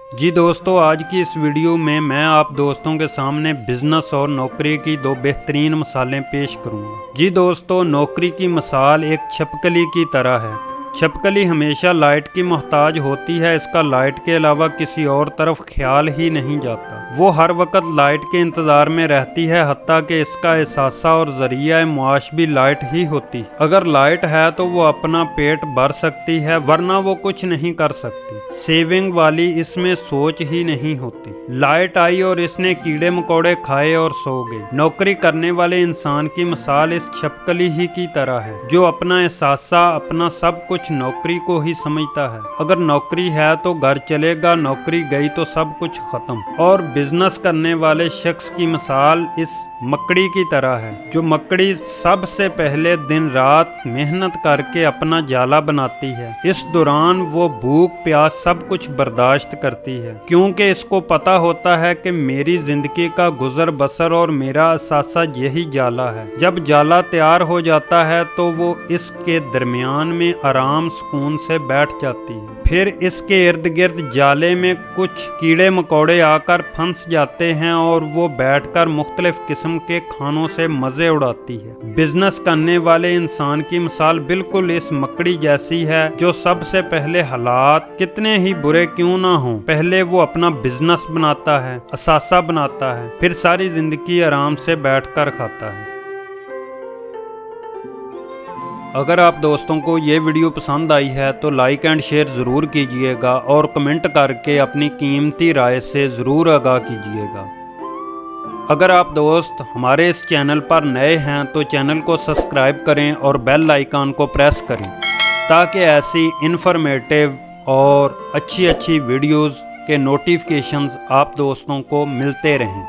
जी दोस्तों, आज की इस वीडियो में मैं आप दोस्तों के सामने बिजनेस और नौकरी की दो बेहतरीन मिसालें पेश करूंगा। जी दोस्तों, नौकरी की मिसाल एक छिपकली की तरह है। छिपकली हमेशा लाइट की मोहताज होती है, इसका लाइट के अलावा किसी और तरफ ख्याल ही नहीं जाता। वो हर वक्त लाइट के इंतजार में रहती है, हत्ता कि इसका एहसासा और जरिया मुआश भी लाइट ही होती। अगर लाइट है तो वो अपना पेट भर सकती है, वरना वो कुछ नहीं कर सकती। सेविंग वाली इसमें सोच ही नहीं होती। लाइट आई और इसने कीड़े मकोड़े खाए और सो गई। नौकरी करने वाले इंसान की मिसाल इस छिपकली ही की तरह है, जो अपना एहसासा, अपना सब कुछ नौकरी को ही समझता है। अगर नौकरी है तो घर चलेगा, नौकरी गई तो सब कुछ खत्म। और बिजनेस करने वाले शख्स की मिसाल इस मकड़ी की तरह है, जो मकड़ी सबसे पहले दिन रात मेहनत करके अपना जाला बनाती है। इस दौरान वो भूख प्यास सब कुछ बर्दाश्त करती है, क्योंकि इसको पता होता है कि मेरी जिंदगी का गुजर बसर और मेरा असासा यही जाला है। जब जाला तैयार हो जाता है तो वो इसके दरमियान में आराम सुकून से बैठ जाती है। फिर इसके इर्द गिर्द जाले में कुछ कीड़े मकोड़े आकर फंस जाते हैं और वो बैठकर मुख्तलिफ किस्म के खानों से मजे उड़ाती है। बिजनेस करने वाले इंसान की मिसाल बिल्कुल इस मकड़ी जैसी है, जो सबसे पहले हालात कितने ही बुरे क्यों ना हो, पहले वो अपना बिजनेस बनाता है, असासा बनाता है, फिर सारी जिंदगी आराम से बैठकर खाता है। अगर आप दोस्तों को ये वीडियो पसंद आई है तो लाइक एंड शेयर ज़रूर कीजिएगा और कमेंट करके अपनी कीमती राय से ज़रूर आगाह कीजिएगा। अगर आप दोस्त हमारे इस चैनल पर नए हैं तो चैनल को सब्सक्राइब करें और बेल आइकन को प्रेस करें, ताकि ऐसी इन्फॉर्मेटिव और अच्छी वीडियोज़ के नोटिफिकेशंस आप दोस्तों को मिलते रहें।